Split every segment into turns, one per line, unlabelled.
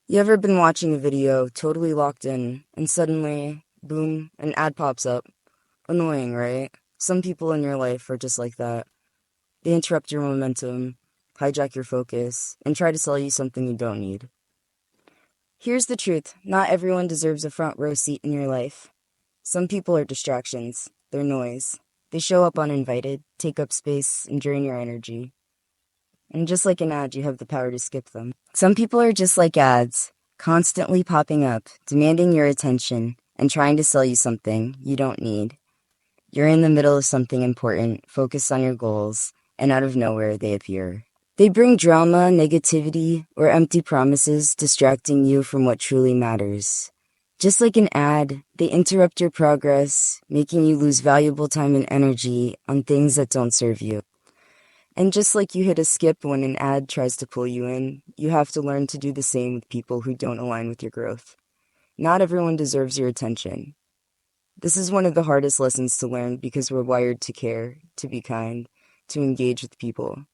You ever been watching a video, totally locked in, and suddenly, boom, an ad pops up? Annoying, right? Some people in your life are just like that. They interrupt your momentum, hijack your focus, and try to sell you something you don't need. Here's the truth. Not everyone deserves a front row seat in your life. Some people are distractions. They're noise. They show up uninvited, take up space, and drain your energy. And just like an ad, you have the power to skip them. Some people are just like ads, constantly popping up, demanding your attention, and trying to sell you something you don't need. You're in the middle of something important, focused on your goals, and out of nowhere they appear. They bring drama, negativity, or empty promises, distracting you from what truly matters. Just like an ad, they interrupt your progress, making you lose valuable time and energy on things that don't serve you. And just like you hit a skip when an ad tries to pull you in, you have to learn to do the same with people who don't align with your growth. Not everyone deserves your attention. This is one of the hardest lessons to learn because we're wired to care, to be kind, to engage with people.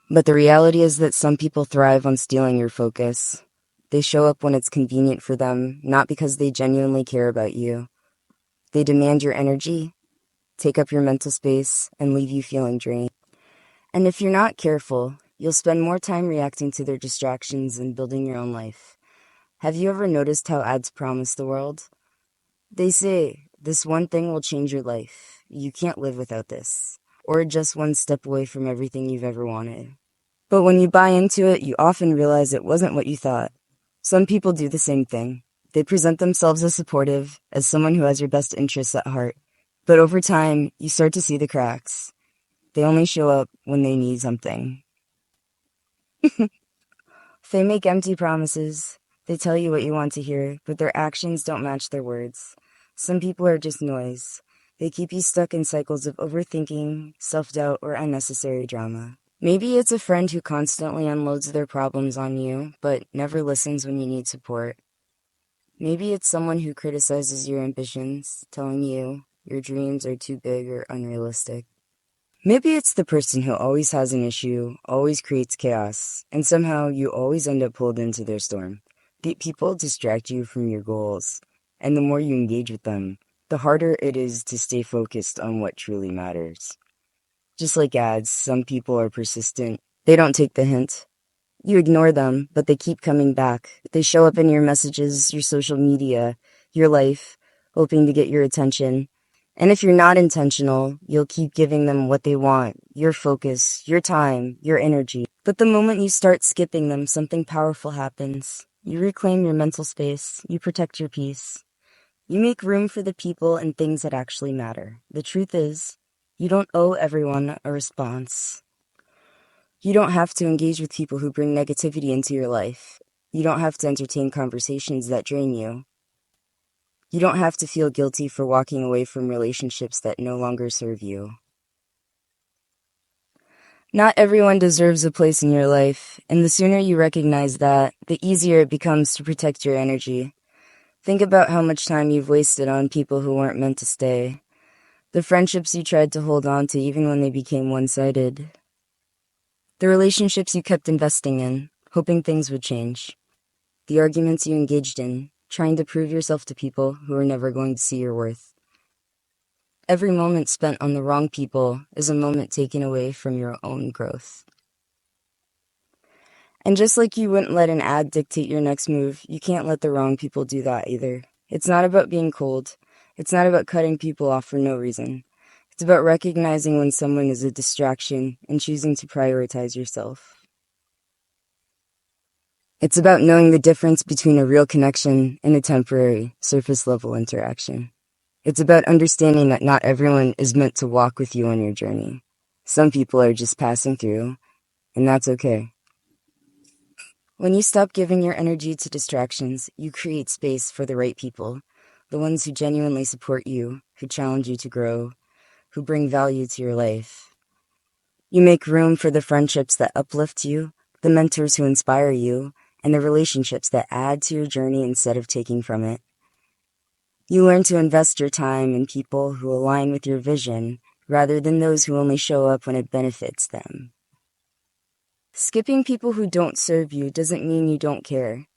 But the reality is that some people thrive on stealing your focus. They show up when it's convenient for them, not because they genuinely care about you. They demand your energy, take up your mental space, and leave you feeling drained. And if you're not careful, you'll spend more time reacting to their distractions than building your own life. Have you ever noticed how ads promise the world? They say, this one thing will change your life. You can't live without this. Or just one step away from everything you've ever wanted. But when you buy into it, you often realize it wasn't what you thought. Some people do the same thing. They present themselves as supportive, as someone who has your best interests at heart. But over time, you start to see the cracks. They only show up when they need something. They make empty promises. They tell you what you want to hear, but their actions don't match their words. Some people are just noise. They keep you stuck in cycles of overthinking, self-doubt, or unnecessary drama. Maybe it's a friend who constantly unloads their problems on you, but never listens when you need support. Maybe it's someone who criticizes your ambitions, telling you your dreams are too big or unrealistic. Maybe it's the person who always has an issue, always creates chaos, and somehow you always end up pulled into their storm. People distract you from your goals, and the more you engage with them, the harder it is to stay focused on what truly matters. Just like ads, some people are persistent. They don't take the hint. You ignore them, but they keep coming back. They show up in your messages, your social media, your life, hoping to get your attention. And if you're not intentional, you'll keep giving them what they want, your focus, your time, your energy. But the moment you start skipping them, something powerful happens. You reclaim your mental space. You protect your peace. You make room for the people and things that actually matter. The truth is, you don't owe everyone a response. You don't have to engage with people who bring negativity into your life. You don't have to entertain conversations that drain you. You don't have to feel guilty for walking away from relationships that no longer serve you. Not everyone deserves a place in your life, and the sooner you recognize that, the easier it becomes to protect your energy. Think about how much time you've wasted on people who weren't meant to stay. The friendships you tried to hold on to even when they became one-sided. The relationships you kept investing in, hoping things would change. The arguments you engaged in, trying to prove yourself to people who are never going to see your worth. Every moment spent on the wrong people is a moment taken away from your own growth. And just like you wouldn't let an ad dictate your next move, you can't let the wrong people do that either. It's not about being cold. It's not about cutting people off for no reason. It's about recognizing when someone is a distraction and choosing to prioritize yourself. It's about knowing the difference between a real connection and a temporary, surface-level interaction. It's about understanding that not everyone is meant to walk with you on your journey. Some people are just passing through, and that's okay. When you stop giving your energy to distractions, you create space for the right people, the ones who genuinely support you, who challenge you to grow, who bring value to your life. You make room for the friendships that uplift you, the mentors who inspire you, and the relationships that add to your journey instead of taking from it. You learn to invest your time in people who align with your vision rather than those who only show up when it benefits them. Skipping people who don't serve you doesn't mean you don't care.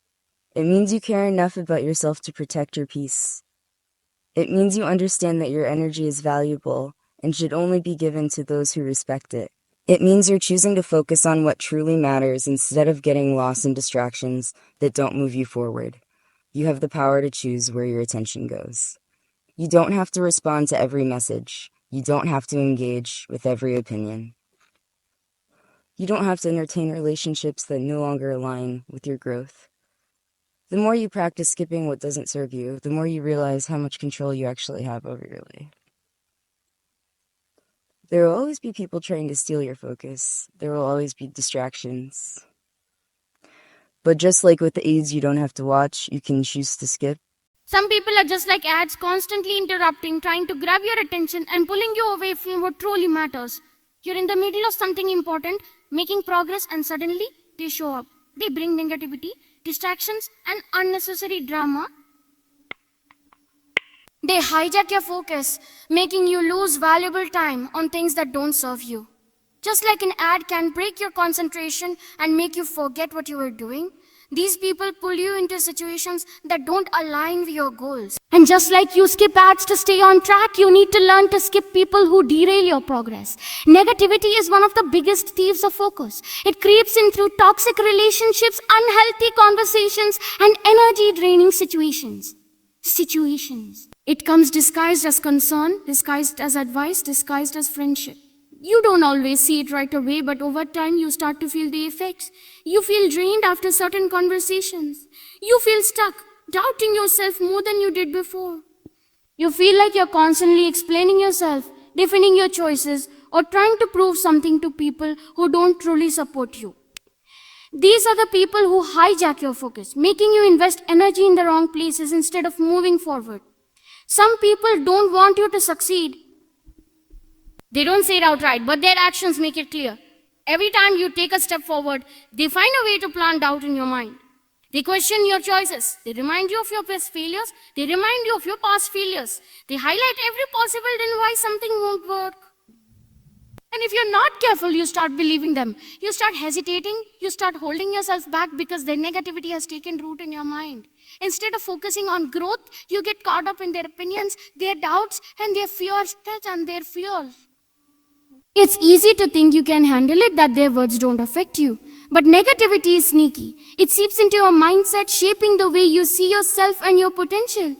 It means you care enough about yourself to protect your peace. It means you understand that your energy is valuable and should only be given to those who respect it. It means you're choosing to focus on what truly matters instead of getting lost in distractions that don't move you forward. You have the power to choose where your attention goes. You don't have to respond to every message. You don't have to engage with every opinion. You don't have to entertain relationships that no longer align with your growth. The more you practice skipping what doesn't serve you, the more you realize how much control you actually have over your life. There will always be people trying to steal your focus. There will always be distractions. But just like with the ads you don't have to watch, you can choose to skip.
Some people are just like ads, constantly interrupting, trying to grab your attention and pulling you away from what truly matters. You're in the middle of something important, making progress, and suddenly they show up. They bring negativity, distractions, and unnecessary drama. They hijack your focus, making you lose valuable time on things that don't serve you. Just like an ad can break your concentration and make you forget what you were doing, these people pull you into situations that don't align with your goals. And just like you skip ads to stay on track, you need to learn to skip people who derail your progress. Negativity is one of the biggest thieves of focus. It creeps in through toxic relationships, unhealthy conversations, and energy-draining situations. It comes disguised as concern, disguised as advice, disguised as friendship. You don't always see it right away, but over time you start to feel the effects. You feel drained after certain conversations. You feel stuck, doubting yourself more than you did before. You feel like you're constantly explaining yourself, defending your choices, or trying to prove something to people who don't truly support you. These are the people who hijack your focus, making you invest energy in the wrong places instead of moving forward. Some people don't want you to succeed. They don't say it outright, but their actions make it clear. Every time you take a step forward, they find a way to plant doubt in your mind. They question your choices. They remind you of your past failures. They remind you of your past failures. They highlight every possible reason why something won't work. And if you're not careful, you start believing them. You start hesitating. You start holding yourself back because their negativity has taken root in your mind. Instead of focusing on growth, you get caught up in their opinions, their doubts, and their fears. It's easy to think you can handle it, that their words don't affect you. But negativity is sneaky. It seeps into your mindset, shaping the way you see yourself and your potential.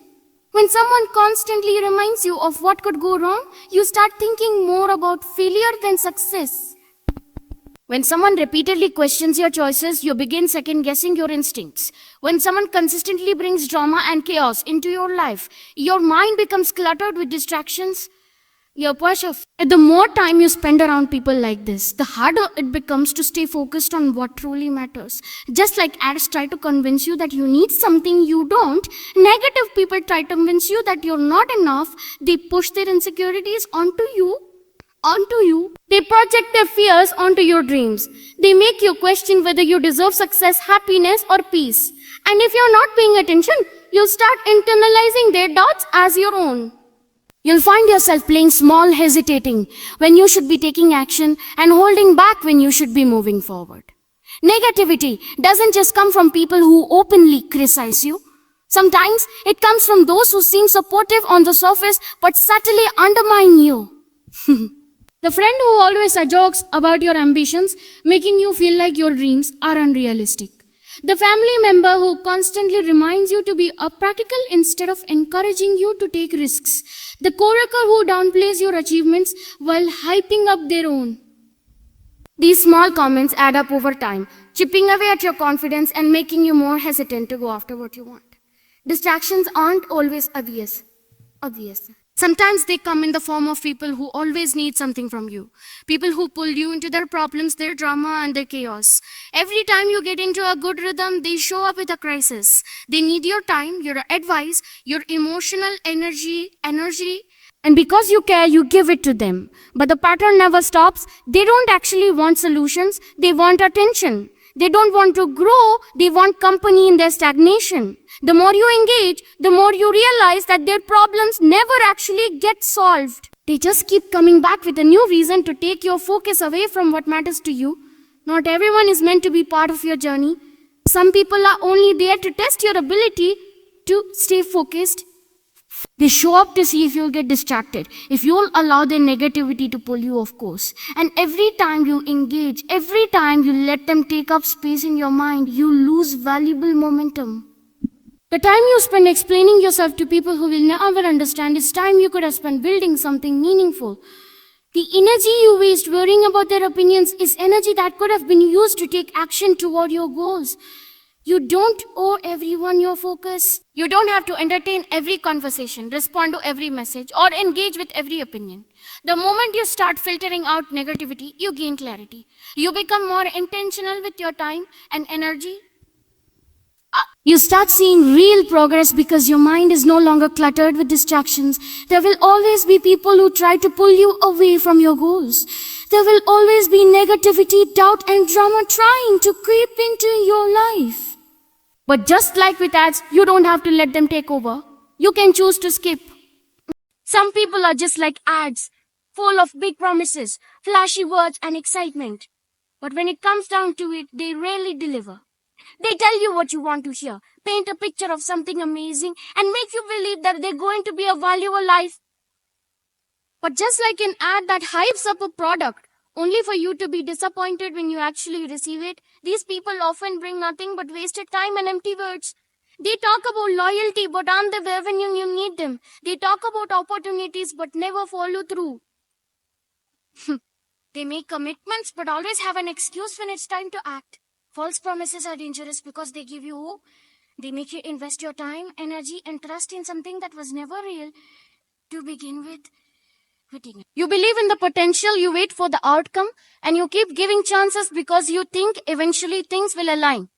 When someone constantly reminds you of what could go wrong, you start thinking more about failure than success. When someone repeatedly questions your choices, you begin second-guessing your instincts. When someone consistently brings drama and chaos into your life, your mind becomes cluttered with distractions. The more time you spend around people like this, the harder it becomes to stay focused on what truly matters. Just like ads try to convince you that you need something you don't, negative people try to convince you that you're not enough. They push their insecurities onto you. They project their fears onto your dreams. They make you question whether you deserve success, happiness, or peace. And if you're not paying attention, you start internalizing their doubts as your own. You'll find yourself playing small, hesitating when you should be taking action, and holding back when you should be moving forward. Negativity doesn't just come from people who openly criticize you. Sometimes it comes from those who seem supportive on the surface but subtly undermine you. The friend who always jokes about your ambitions, making you feel like your dreams are unrealistic. The family member who constantly reminds you to be practical instead of encouraging you to take risks. The coworker who downplays your achievements while hyping up their own. These small comments add up over time, chipping away at your confidence and making you more hesitant to go after what you want. Distractions aren't always obvious. Sometimes they come in the form of people who always need something from you. People who pull you into their problems, their drama, and their chaos. Every time you get into a good rhythm, they show up with a crisis. They need your time, your advice, your emotional energy. And because you care, you give it to them. But the pattern never stops. They don't actually want solutions. They want attention. They don't want to grow. They want company in their stagnation. The more you engage, the more you realize that their problems never actually get solved. They just keep coming back with a new reason to take your focus away from what matters to you. Not everyone is meant to be part of your journey. Some people are only there to test your ability to stay focused. They show up to see if you'll get distracted, if you'll allow their negativity to pull you off course. And every time you engage, every time you let them take up space in your mind, you lose valuable momentum. The time you spend explaining yourself to people who will never understand is time you could have spent building something meaningful. The energy you waste worrying about their opinions is energy that could have been used to take action toward your goals. You don't owe everyone your focus. You don't have to entertain every conversation, respond to every message, or engage with every opinion. The moment you start filtering out negativity, you gain clarity. You become more intentional with your time and energy. You start seeing real progress because your mind is no longer cluttered with distractions. There will always be people who try to pull you away from your goals. There will always be negativity, doubt, and drama trying to creep into your life. But just like with ads, you don't have to let them take over. You can choose to skip. Some people are just like ads, full of big promises, flashy words, and excitement. But when it comes down to it, they rarely deliver. They tell you what you want to hear, paint a picture of something amazing, and make you believe that they're going to be a valuable life. But just like an ad that hypes up a product, only for you to be disappointed when you actually receive it, these people often bring nothing but wasted time and empty words. They talk about loyalty but aren't there when you need them. They talk about opportunities but never follow through. They make commitments but always have an excuse when it's time to act. False promises are dangerous because they give you hope. They make you invest your time, energy, and trust in something that was never real to begin with. You believe in the potential, you wait for the outcome, and you keep giving chances because you think eventually things will align.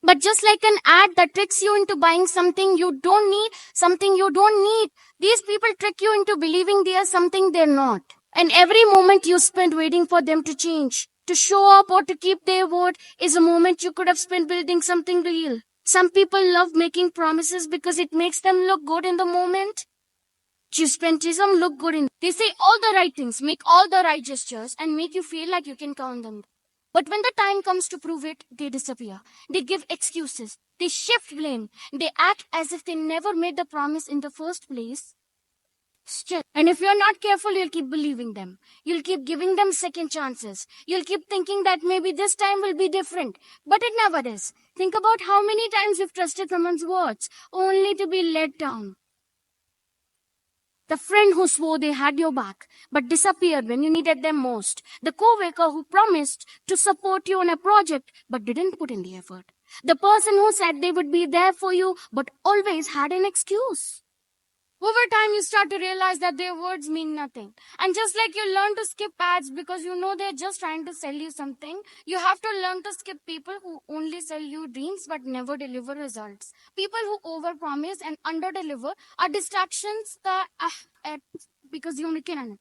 But just like an ad that tricks you into buying something you don't need, these people trick you into believing they are something they're not. And every moment you spend waiting for them to change, to show up, or to keep their word is a moment you could have spent building something real. Some people love making promises because it makes them look good in the moment. Chisprentism look good in. They say all the right things, make all the right gestures, and make you feel like you can count them. But when the time comes to prove it, they disappear. They give excuses. They shift blame. They act as if they never made the promise in the first place. And if you're not careful, you'll keep believing them. You'll keep giving them second chances. You'll keep thinking that maybe this time will be different. But it never is. Think about how many times you've trusted someone's words, only to be let down. The friend who swore they had your back, but disappeared when you needed them most. The co-worker who promised to support you on a project, but didn't put in the effort. The person who said they would be there for you, but always had an excuse. Over time, you start to realize that their words mean nothing. And just like you learn to skip ads because you know they're just trying to sell you something, you have to learn to skip people who only sell you dreams but never deliver results. People who overpromise and underdeliver are distractions that because you only can.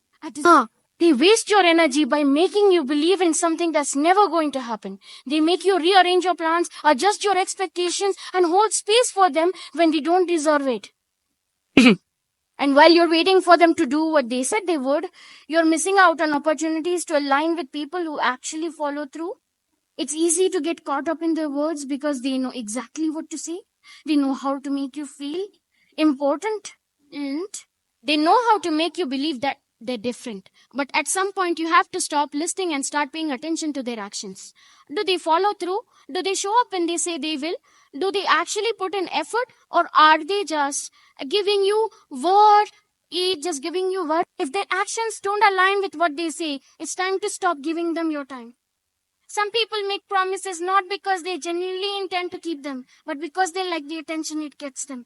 They waste your energy by making you believe in something that's never going to happen. They make you rearrange your plans, adjust your expectations, and hold space for them when they don't deserve it. And while you're waiting for them to do what they said they would, you're missing out on opportunities to align with people who actually follow through. It's easy to get caught up in their words because they know exactly what to say. They know how to make you feel important, and they know how to make you believe that they're different. But at some point, you have to stop listening and start paying attention to their actions. Do they follow through? Do they show up when they say they will? Do they actually put in effort, or are they just giving you word? Just giving you word. If their actions don't align with what they say, it's time to stop giving them your time. Some people make promises not because they genuinely intend to keep them, but because they like the attention it gets them.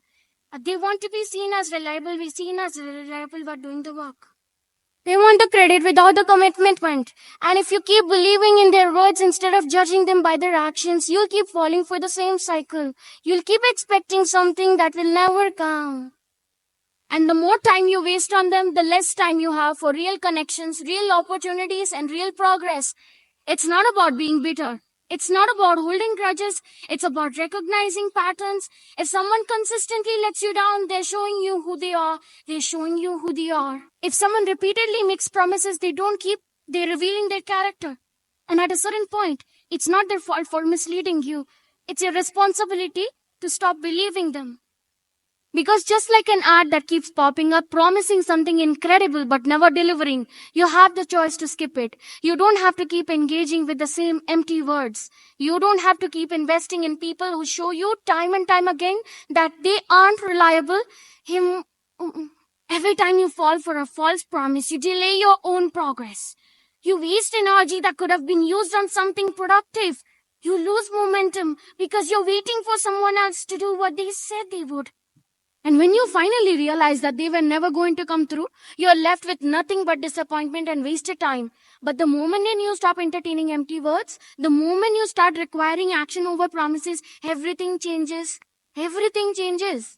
They want to be seen as reliable, while doing the work. They want the credit without the commitment. And if you keep believing in their words instead of judging them by their actions, you'll keep falling for the same cycle. You'll keep expecting something that will never come. And the more time you waste on them, the less time you have for real connections, real opportunities, and real progress. It's not about being bitter. It's not about holding grudges. It's about recognizing patterns. If someone consistently lets you down, they're showing you who they are. They're showing you who they are. If someone repeatedly makes promises they don't keep, they're revealing their character. And at a certain point, it's not their fault for misleading you. It's your responsibility to stop believing them. Because just like an ad that keeps popping up promising something incredible but never delivering, you have the choice to skip it. You don't have to keep engaging with the same empty words. You don't have to keep investing in people who show you time and time again that they aren't reliable. Every time you fall for a false promise, you delay your own progress. You waste energy that could have been used on something productive. You lose momentum because you're waiting for someone else to do what they said they would. And when you finally realize that they were never going to come through, you're left with nothing but disappointment and wasted time. But the moment then you stop entertaining empty words, the moment you start requiring action over promises, everything changes. Everything changes.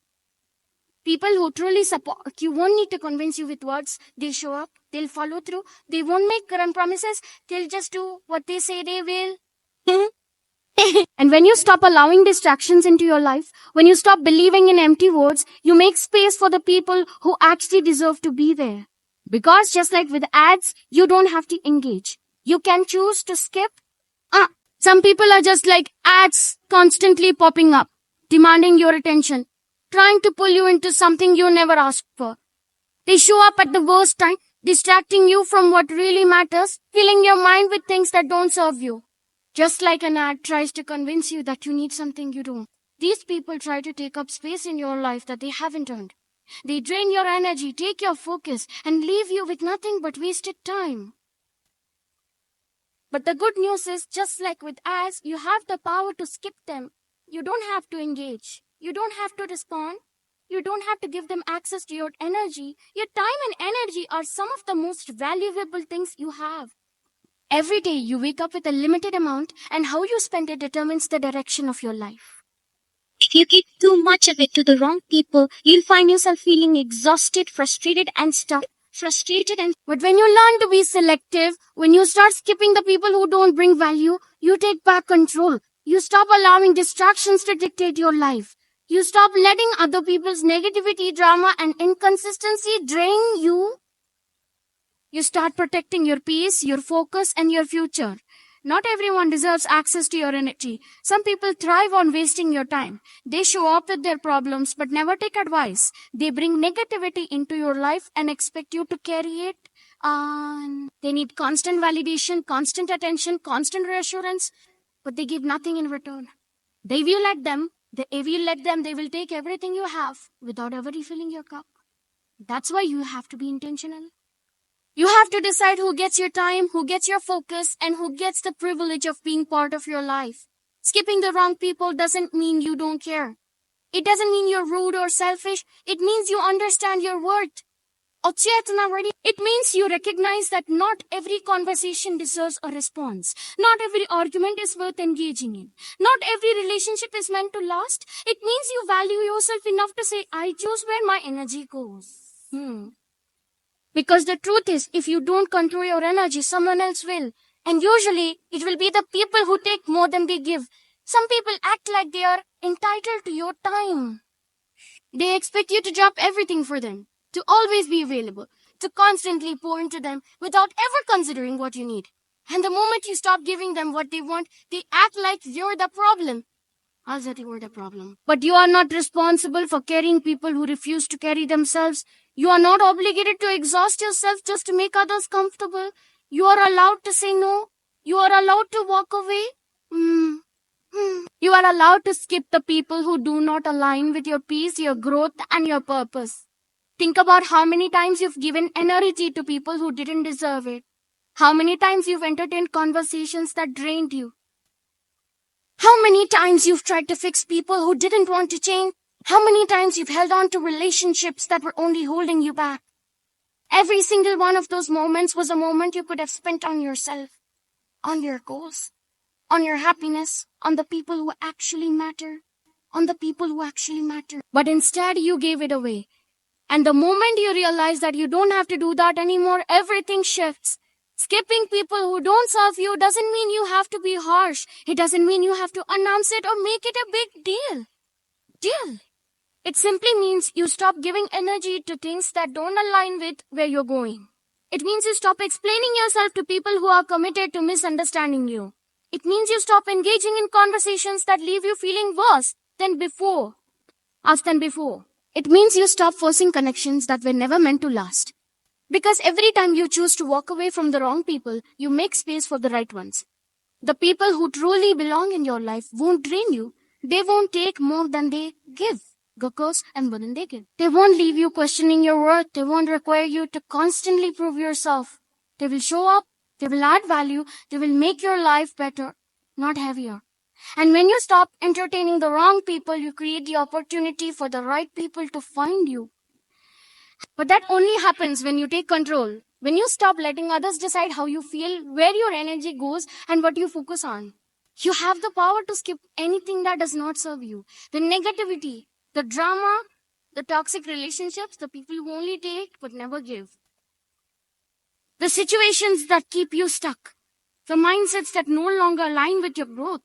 People who truly support you won't need to convince you with words. They'll show up, they'll follow through, they won't make current promises, they'll just do what they say they will. And when you stop allowing distractions into your life, when you stop believing in empty words, you make space for the people who actually deserve to be there. Because just like with ads, you don't have to engage. You can choose to skip. Some people are just like ads constantly popping up, demanding your attention, trying to pull you into something you never asked for. They show up at the worst time, distracting you from what really matters, filling your mind with things that don't serve you. Just like an ad tries to convince you that you need something you don't. These people try to take up space in your life that they haven't earned. They drain your energy, take your focus, and leave you with nothing but wasted time. But the good news is, just like with ads, you have the power to skip them. You don't have to engage. You don't have to respond. You don't have to give them access to your energy. Your time and energy are some of the most valuable things you have. Every day you wake up with a limited amount, and how you spend it determines the direction of your life. If you give too much of it to the wrong people, you'll find yourself feeling exhausted, frustrated, and stuck. But when you learn to be selective, when you start skipping the people who don't bring value, you take back control. You stop allowing distractions to dictate your life. You stop letting other people's negativity, drama, and inconsistency drain you. You start protecting your peace, your focus, and your future. Not everyone deserves access to your energy. Some people thrive on wasting your time. They show up with their problems but never take advice. They bring negativity into your life and expect you to carry it on. They need constant validation, constant attention, constant reassurance, but they give nothing in return. If you let them, they will take everything you have without ever refilling your cup. That's why you have to be intentional. You have to decide who gets your time, who gets your focus, and who gets the privilege of being part of your life. Skipping the wrong people doesn't mean you don't care. It doesn't mean you're rude or selfish. It means you understand your worth. It means you recognize that not every conversation deserves a response. Not every argument is worth engaging in. Not every relationship is meant to last. It means you value yourself enough to say, I choose where my energy goes. Because the truth is, if you don't control your energy, someone else will. And usually, it will be the people who take more than they give. Some people act like they are entitled to your time. They expect you to drop everything for them, to always be available, to constantly pour into them without ever considering what you need. And the moment you stop giving them what they want, they act like you're the problem. But you are not responsible for carrying people who refuse to carry themselves. You are not obligated to exhaust yourself just to make others comfortable. You are allowed to say no. You are allowed to walk away. You are allowed to skip the people who do not align with your peace, your growth, and your purpose. Think about how many times you've given energy to people who didn't deserve it. How many times you've entertained conversations that drained you. How many times you've tried to fix people who didn't want to change. How many times you've held on to relationships that were only holding you back. Every single one of those moments was a moment you could have spent on yourself, on your goals, on your happiness, on the people who actually matter, But instead, you gave it away. And the moment you realize that you don't have to do that anymore, everything shifts. Skipping people who don't serve you doesn't mean you have to be harsh. It doesn't mean you have to announce it or make it a big deal. It simply means you stop giving energy to things that don't align with where you're going. It means you stop explaining yourself to people who are committed to misunderstanding you. It means you stop engaging in conversations that leave you feeling worse than before. It means you stop forcing connections that were never meant to last. Because every time you choose to walk away from the wrong people, you make space for the right ones. The people who truly belong in your life won't drain you. They won't take more than they give. Gokos and more than they give. They won't leave you questioning your worth. They won't require you to constantly prove yourself. They will show up. They will add value. They will make your life better, not heavier. And when you stop entertaining the wrong people, you create the opportunity for the right people to find you. But that only happens when you take control. When you stop letting others decide how you feel, where your energy goes, and what you focus on. You have the power to skip anything that does not serve you. The negativity, the drama, the toxic relationships, the people who only take but never give. The situations that keep you stuck. The mindsets that no longer align with your growth.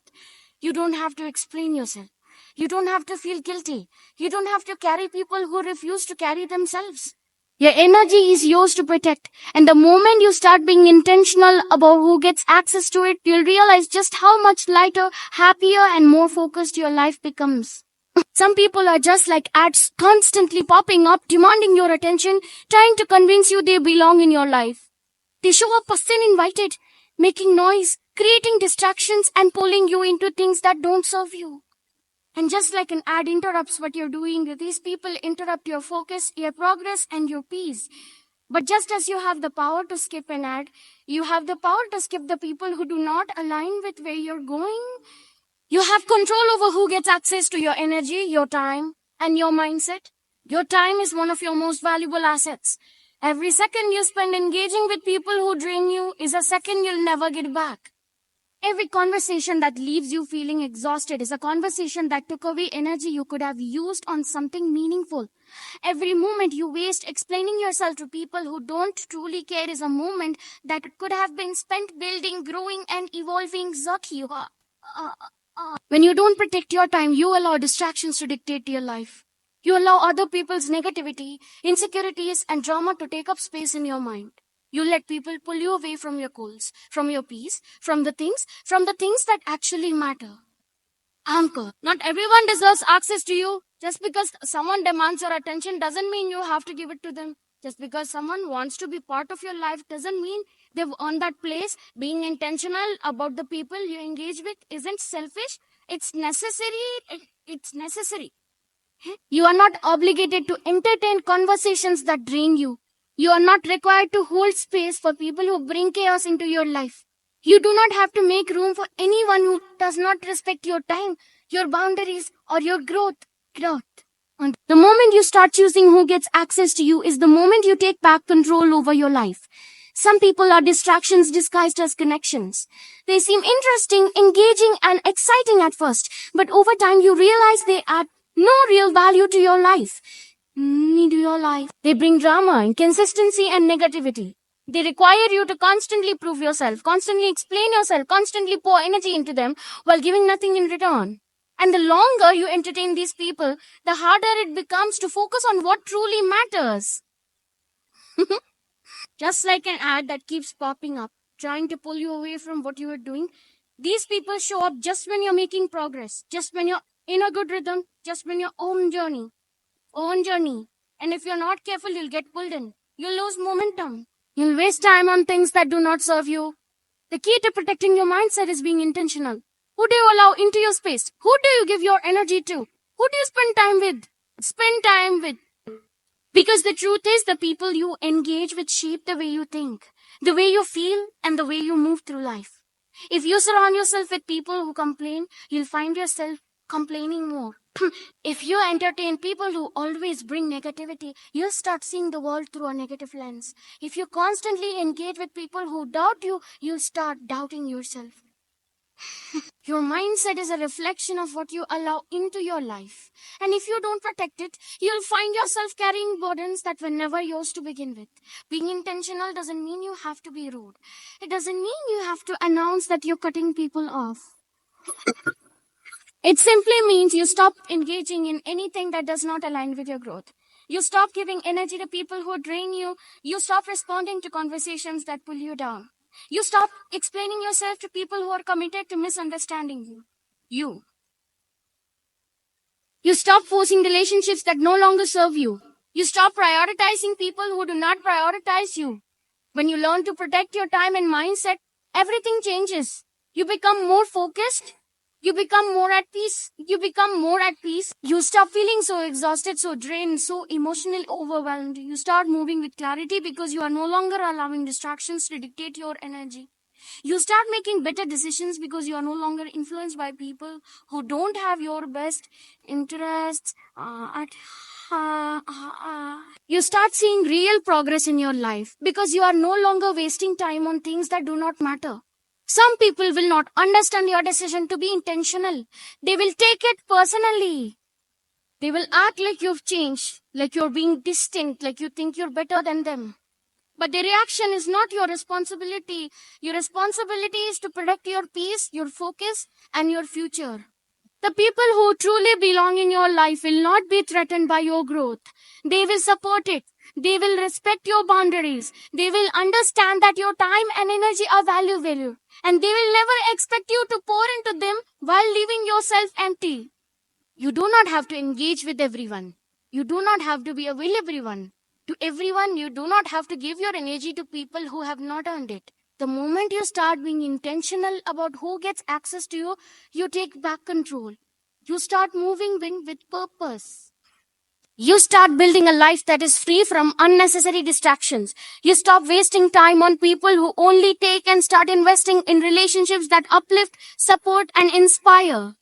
You don't have to explain yourself. You don't have to feel guilty. You don't have to carry people who refuse to carry themselves. Your energy is yours to protect. And the moment you start being intentional about who gets access to it, you'll realize just how much lighter, happier, and more focused your life becomes. Some people are just like ads constantly popping up, demanding your attention, trying to convince you they belong in your life. They show up uninvited, making noise, creating distractions, and pulling you into things that don't serve you. And just like an ad interrupts what you're doing, these people interrupt your focus, your progress, and your peace. But just as you have the power to skip an ad, you have the power to skip the people who do not align with where you're going. You have control over who gets access to your energy, your time, and your mindset. Your time is one of your most valuable assets. Every second you spend engaging with people who drain you is a second you'll never get back. Every conversation that leaves you feeling exhausted is a conversation that took away energy you could have used on something meaningful. Every moment you waste explaining yourself to people who don't truly care is a moment that could have been spent building, growing, and evolving Zaki. When you don't protect your time, you allow distractions to dictate your life. You allow other people's negativity, insecurities, and drama to take up space in your mind. You let people pull you away from your goals, from your peace, from the things that actually matter. Anchor. Not everyone deserves access to you. Just because someone demands your attention doesn't mean you have to give it to them. Just because someone wants to be part of your life doesn't mean they've earned that place. Being intentional about the people you engage with isn't selfish. It's necessary. It's necessary. You are not obligated to entertain conversations that drain you. You are not required to hold space for people who bring chaos into your life. You do not have to make room for anyone who does not respect your time, your boundaries, or your growth. And the moment you start choosing who gets access to you is the moment you take back control over your life. Some people are distractions disguised as connections. They seem interesting, engaging, and exciting at first, but over time you realize they add no real value to your life. They bring drama, inconsistency, and negativity. They require you to constantly prove yourself, constantly explain yourself, constantly pour energy into them while giving nothing in return. And the longer you entertain these people, the harder it becomes to focus on what truly matters. Just like an ad that keeps popping up, trying to pull you away from what you are doing, these people show up just when you're making progress, just when you're in a good rhythm, just when you're on journey. And if you're not careful, you'll get pulled in. You'll lose momentum. You'll waste time on things that do not serve you. The key to protecting your mindset is being intentional. Who do you allow into your space? Who do you give your energy to? Who do you spend time with? Because the truth is, the people you engage with shape the way you think, the way you feel, and the way you move through life. If you surround yourself with people who complain, you'll find yourself complaining more. If you entertain people who always bring negativity, you'll start seeing the world through a negative lens. If you constantly engage with people who doubt you, you'll start doubting yourself. Your mindset is a reflection of what you allow into your life. And if you don't protect it, you'll find yourself carrying burdens that were never yours to begin with. Being intentional doesn't mean you have to be rude. It doesn't mean you have to announce that you're cutting people off. It simply means you stop engaging in anything that does not align with your growth. You stop giving energy to people who drain you. You stop responding to conversations that pull you down. You stop explaining yourself to people who are committed to misunderstanding you. You stop forcing relationships that no longer serve you. You stop prioritizing people who do not prioritize you. When you learn to protect your time and mindset, everything changes. You become more focused. You become more at peace. You stop feeling so exhausted, so drained, so emotionally overwhelmed. You start moving with clarity because you are no longer allowing distractions to dictate your energy. You start making better decisions because you are no longer influenced by people who don't have your best interests at You start seeing real progress in your life because you are no longer wasting time on things that do not matter. Some people will not understand your decision to be intentional. They will take it personally. They will act like you've changed, like you're being distant, like you think you're better than them. But the reaction is not your responsibility. Your responsibility is to protect your peace, your focus, and your future. The people who truly belong in your life will not be threatened by your growth. They will support it. They will respect your boundaries. They will understand that your time and energy are valuable. And they will never expect you to pour into them while leaving yourself empty. You do not have to engage with everyone. You do not have to be available to everyone. You do not have to give your energy to people who have not earned it. The moment you start being intentional about who gets access to you, you take back control. You start moving with purpose. You start building a life that is free from unnecessary distractions. You stop wasting time on people who only take and start investing in relationships that uplift, support, and inspire.